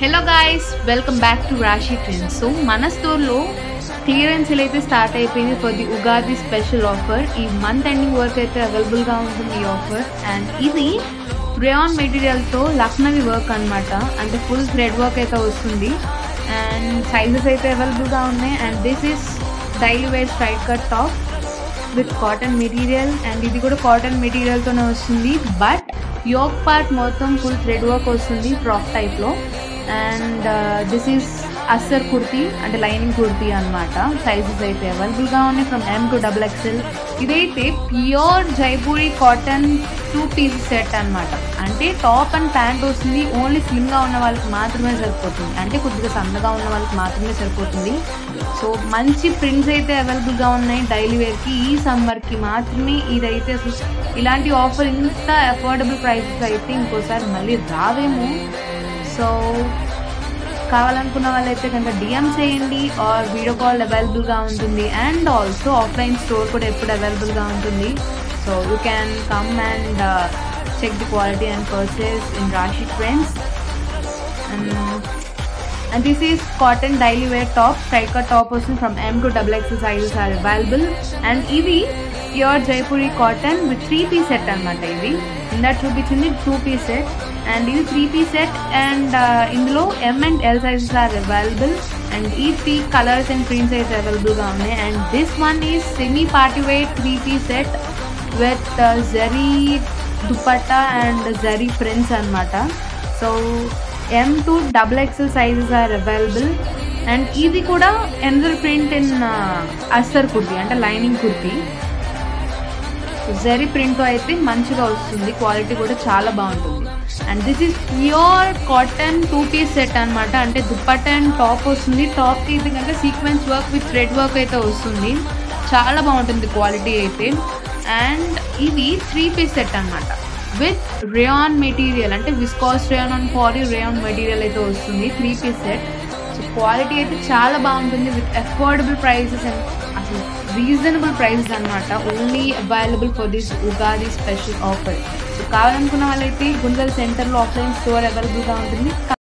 Hello guys, welcome back to Rashi Trends. So మన store లో clearance sale అయితే start అయిపోయింది for the Ugadi special offer. ఈ month ending వరకు అయితే అవైలబుల్ గా ఉంటుంది ఈ ఆఫర్. అండ్ ఇది రేయాన్ మెటీరియల్ తో లక్నవి వర్క్ అన్నమాట. అంటే ఫుల్ థ్రెడ్ వర్క్ అయితే వస్తుంది అండ్ సైజెస్ అయితే అవైలబుల్ గా ఉన్నాయి. And this is daily wear straight cut top with cotton material. And ఇది కూడా కాటన్ మెటీరియల్ తోనే వస్తుంది, బట్ యోక్ పార్ట్ మొత్తం ఫుల్ థ్రెడ్ వర్క్ వస్తుంది ఫ్రాక్ టైప్ లో. అండ్ దిస్ ఈస్ అస్సర్ కుర్తీ, అంటే లైనింగ్ కుర్తీ అనమాట. సైజెస్ అయితే అవైలబుల్గా ఉన్నాయి ఫ్రమ్ M to XXL. ఇదైతే pure Jaipuri cotton 2 piece set అనమాట. అంటే టాప్ అండ్ ప్యాంట్ వస్తుంది. ఓన్లీ స్లిమ్గా ఉన్న వాళ్ళకి మాత్రమే సరిపోతుంది, అంటే కొద్దిగా సన్నగా ఉన్న వాళ్ళకి మాత్రమే సరిపోతుంది. సో మంచి ప్రింట్స్ అయితే అవైలబుల్గా ఉన్నాయి డైలీ వేర్కి. ఈ సమ్మర్కి మాత్రమే ఇదైతే అసలు ఇలాంటి ఆఫర్ ఇంత అఫోర్డబుల్ ప్రైసెస్ అయితే ఇంకోసారి మళ్ళీ రావేమో. సో కావాలనుకున్న వాళ్ళైతే కనుక డిఎం చేయండి ఆర్ వీడియో కాల్ అవైలబుల్గా ఉంటుంది. అండ్ ఆల్సో ఆఫ్లైన్ స్టోర్ కూడా ఎప్పుడు అవైలబుల్గా ఉంటుంది. So you can come and check the quality and purchase in Rashi trends. And this is cotton daily wear top, straight cut top person from M to XXL sizes are available. And ఇది pure Jaipuri cotton with 3 piece set అన్నమాట. ఇది ఇందా చూపించింది 2 piece set and ఇది 3 piece set. and ఇందులో M and L sizes are available. and ఈ 3 colors and prints అయితే available గా ఉన్నాయి. and this one is semi party wear 3 piece set with zari dupatta and zari prints అన్నమాట. So M to XXL sizes are available. and ఇది కూడా another print in అస్సర్ kurti, అంటే lining kurti. Zari print అయితే మంచిగా వస్తుంది, క్వాలిటీ కూడా చాలా బాగుంటుంది. And this is pure cotton 2 piece set అనమాట. అంటే దుప్పట్టా అండ్ టాప్ వస్తుంది. టాప్కి ఇది కనుక sequence work with thread work అయితే వస్తుంది. చాలా బాగుంటుంది క్వాలిటీ అయితే. అండ్ ఇది 3 piece సెట్ అనమాట విత్ రేయాన్ మెటీరియల్, అంటే viscose rayon and poly rayon material అయితే వస్తుంది. 3 piece సెట్. సో క్వాలిటీ అయితే చాలా బాగుంటుంది విత్ అఫోర్డబుల్ ప్రైసెస్ అండ్ అసలు రీజనబుల్ ప్రైసెస్ అనమాట. Only available for this Ugadi special offer. So కావాలనుకున్న వాళ్ళైతే గుంజల్ సెంటర్లో ఆఫ్లైన్ స్టోర్ అవైలబుల్గా ఉంటుంది.